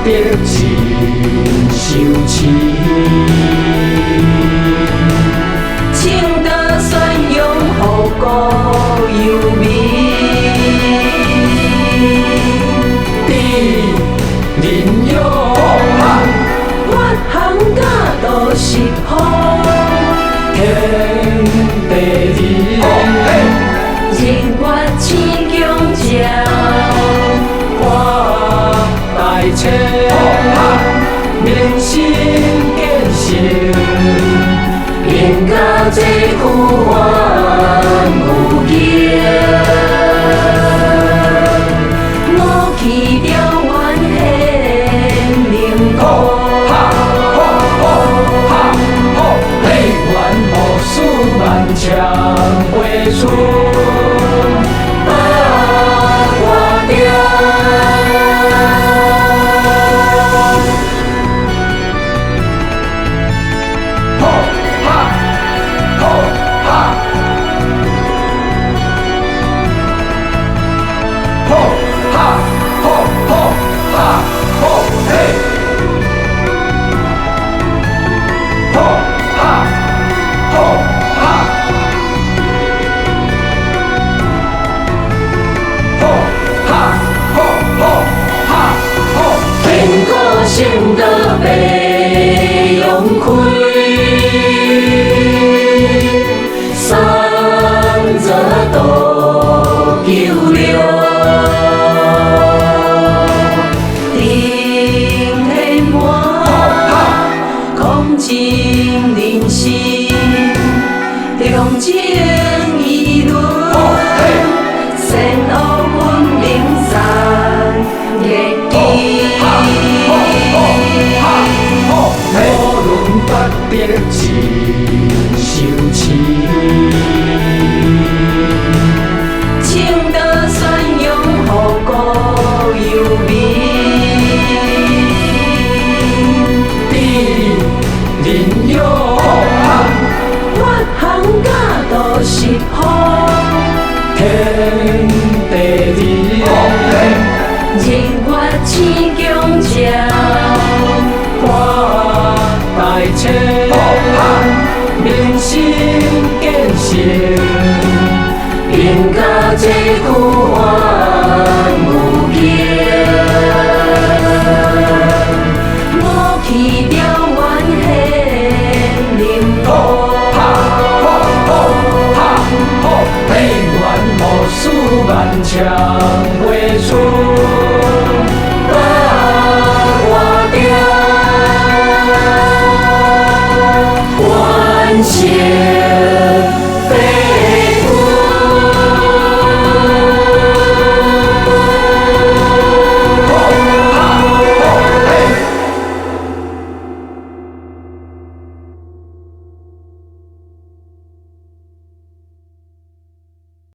得真受气。唱得宣扬互故犹民，地人勇，发行甲都是好，天地人，日月星强照，我大车，民心建设，应甲这句愿有劲。我去调阮献灵歌，嘿，愿无事万强飞出百花调。圣道白扬开，三座渡九流，定天满，空尽人心，重情义伦，善恶分明三业基。无论八得真受气，唱得宣扬互故犹民，地人勇，发行甲都是好，天地人，日月星强照，我大车，民心建设，应甲这句愿有劲。我去调阮献灵歌，嘿，愿无事万强飞出百花调。万谢。